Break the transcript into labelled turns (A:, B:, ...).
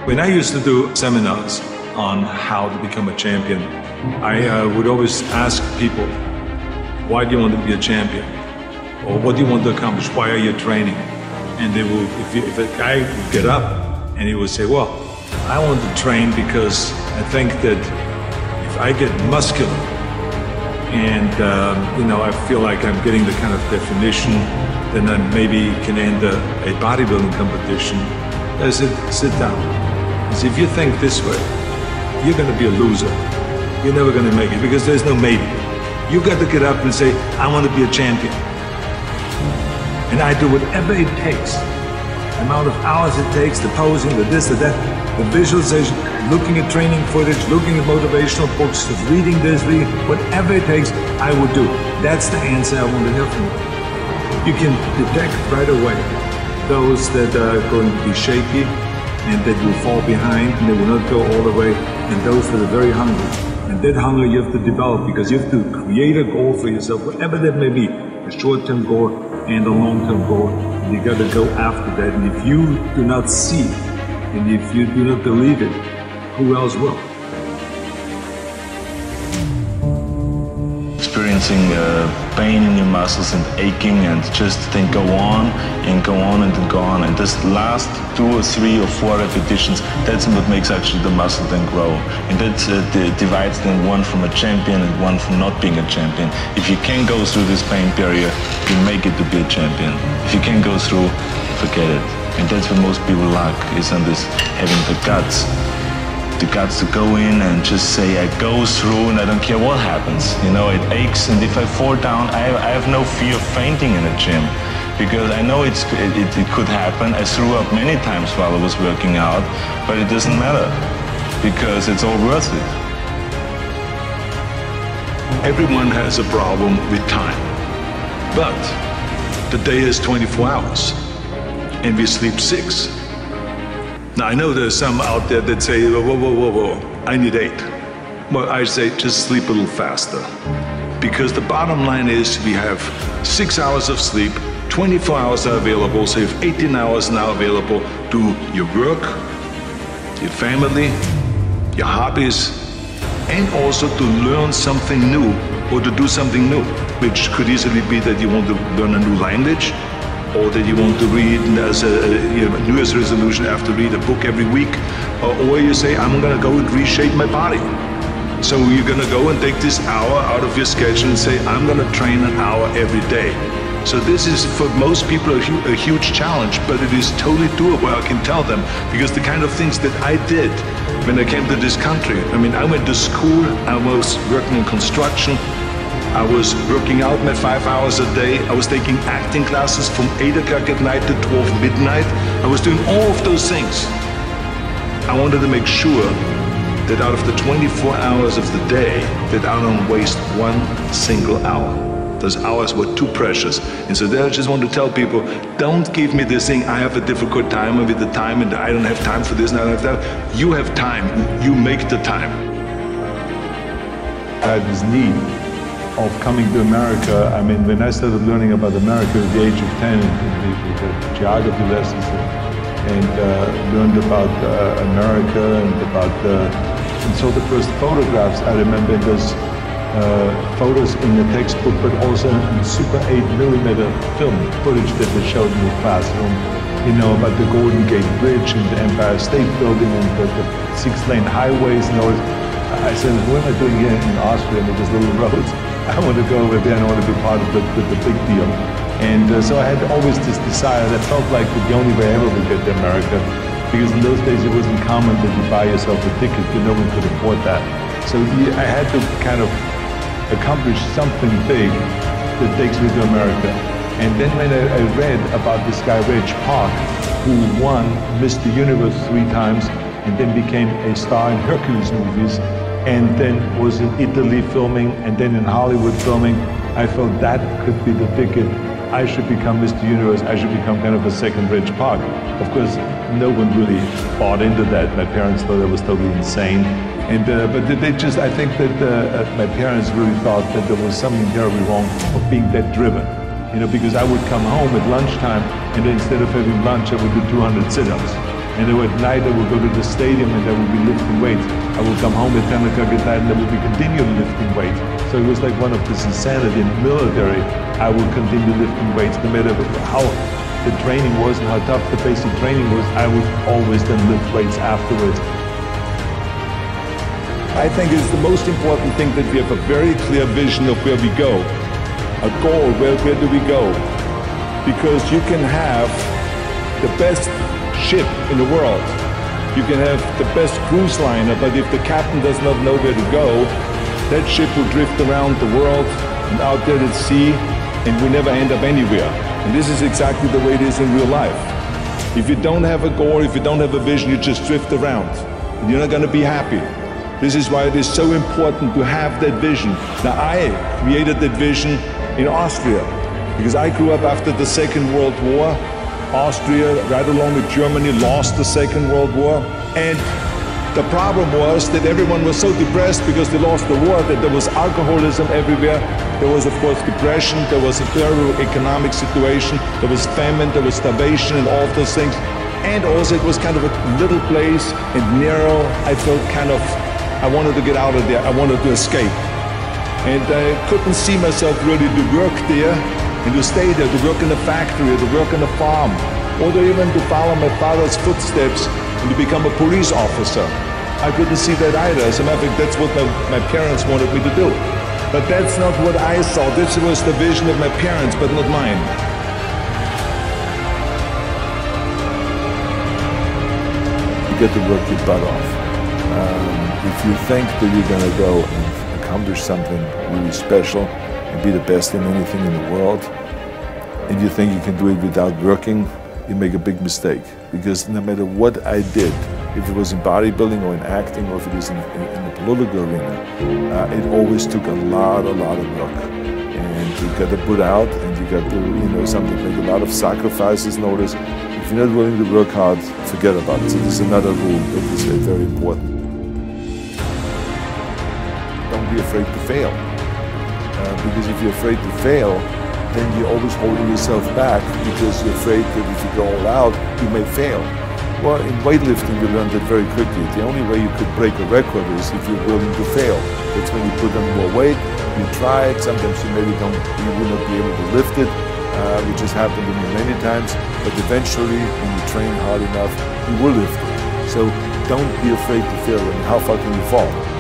A: When I used to do seminars on how to become a champion, I would always ask people, why do you want to be a champion? Or what do you want to accomplish? Why are you training? And they will, if a guy would get up and he would say, well, I want to train because I think that if I get muscular and I feel like I'm getting the kind of definition, then I maybe can enter a bodybuilding competition. I said, sit down. I said, if you think this way, you're going to be a loser. You're never going to make it because there's no maybe. You got to get up and say, I want to be a champion. And I do whatever it takes. The amount of hours it takes, the posing, the this, the that, the visualization, looking at training footage, looking at motivational books, reading this, whatever it takes, I will do. That's the answer I want to hear from you. You can detect right away those that are going to be shaky and that will fall behind and they will not go all the way, and those that are very hungry. And that hunger you have to develop because you have to create a goal for yourself, whatever that may be, a short-term goal and a long-term goal. And you got to go after that. And if you do not see it, and if you do not believe it, who else will?
B: Experiencing pain in your muscles and aching, and just then go on and go on and then go on, and this last 2 or 3 or 4 repetitions, that's what makes actually the muscle then grow, and that divides then one from a champion and one from not being a champion. If you can go through this pain period, you make it to be a champion. If you can go through, forget it. And that's what most people lack, is on this having the guts to go in and just say, I go through and I don't care what happens. It aches, and if I fall down, I have no fear of fainting in a gym, because I know it could happen. I threw up many times while I was working out, but it doesn't matter, because it's all worth it.
A: Everyone has a problem with time, but the day is 24 hours, and we sleep 6. Now, I know there's some out there that say, whoa, I need 8. Well, I say just sleep a little faster. Because the bottom line is we have 6 hours of sleep, 24 hours are available, so you have 18 hours now available to your work, your family, your hobbies, and also to learn something new or to do something new, which could easily be that you want to learn a new language, or that you want to read as a New Year's resolution, I have to read a book every week, or you say, I'm going to go and reshape my body. So you're going to go and take this hour out of your schedule and say, I'm going to train an hour every day. So this is, for most people, a huge challenge, but it is totally doable, I can tell them, because the kind of things that I did when I came to this country, I went to school, I was working in construction, I was working out my 5 hours a day. I was taking acting classes from 8 o'clock at night to 12 midnight. I was doing all of those things. I wanted to make sure that out of the 24 hours of the day, that I don't waste 1 single hour. Those hours were too precious. And so there I just want to tell people, don't give me this thing, I have a difficult time with the time and I don't have time for this and I don't have that. You have time, you make the time.
C: I had this need of coming to America. When I started learning about America at the age of 10, the geography lessons, and learned about America and about and saw the first photographs. I remember those photos in the textbook, but also in Super 8mm film footage that they showed in the classroom. About the Golden Gate Bridge and the Empire State Building and the 6-lane highways and all this. I said, what am I doing here in Austria with these little roads? I want to go over there and I want to be part of the big deal. And so I had always this desire that felt like the only way I ever would get to America, because in those days it wasn't common that you buy yourself a ticket, but no one could afford that. So I had to kind of accomplish something big that takes me to America. And then when I read about this guy, Reg Park, who won Mr. Universe 3 times and then became a star in Hercules movies, and then was in Italy filming, and then in Hollywood filming, I felt that could be the ticket. I should become Mr. Universe. I should become kind of a second Reg Park. Of course, no one really bought into that. My parents thought I was totally insane. And but they just, I think that my parents really thought that there was something terribly wrong of being that driven. Because I would come home at lunchtime, and then instead of having lunch, I would do 200 sit-ups. And then at night I would go to the stadium and I would be lifting weights. I would come home at 10 o'clock at night and I would be continually lifting weights. So it was like one of this insanity in the military. I would continue lifting weights no matter how the training was and how tough the basic training was. I would always then lift weights afterwards.
D: I think it's the most important thing that we have a very clear vision of where we go. A goal, where do we go? Because you can have the best ship in the world. You can have the best cruise liner, but if the captain does not know where to go, that ship will drift around the world and out there at sea and will never end up anywhere. And this is exactly the way it is in real life. If you don't have a goal, if you don't have a vision, you just drift around and you're not going to be happy. This is why it is so important to have that vision. Now, I created that vision in Austria because I grew up after the Second World War. Austria, right along with Germany, lost the Second World War. And the problem was that everyone was so depressed because they lost the war that there was alcoholism everywhere. There was, of course, depression. There was a terrible economic situation. There was famine. There was starvation and all of those things. And also it was kind of a little place and narrow. I felt kind of, I wanted to get out of there. I wanted to escape. And I couldn't see myself really to work there and to stay there, to work in a factory, or to work on a farm, or to even to follow my father's footsteps and to become a police officer. I couldn't see that either. As a matter of fact, that's what my parents wanted me to do. But that's not what I saw. This was the vision of my parents, but not mine.
E: You get to work your butt off. If you think that you're going to go and accomplish something really special and be the best in anything in the world, and you think you can do it without working, you make a big mistake. Because no matter what I did, if it was in bodybuilding or in acting or if it was in the political arena, it always took a lot of work. And you got to put out and you got to, something make a lot of sacrifices. Notice, if you're not willing to work hard, forget about it. So there's another rule that is very important. Don't be afraid to fail. Because if you're afraid to fail, then you're always holding yourself back because you're afraid that if you go all out, you may fail. Well, in weightlifting, you learn that very quickly. The only way you could break a record is if you're willing to fail. That's when you put on more weight, you try it, sometimes you maybe you will not be able to lift it, which has happened to me many times, but eventually, when you train hard enough, you will lift it. So don't be afraid to fail. I mean, how far can you fall?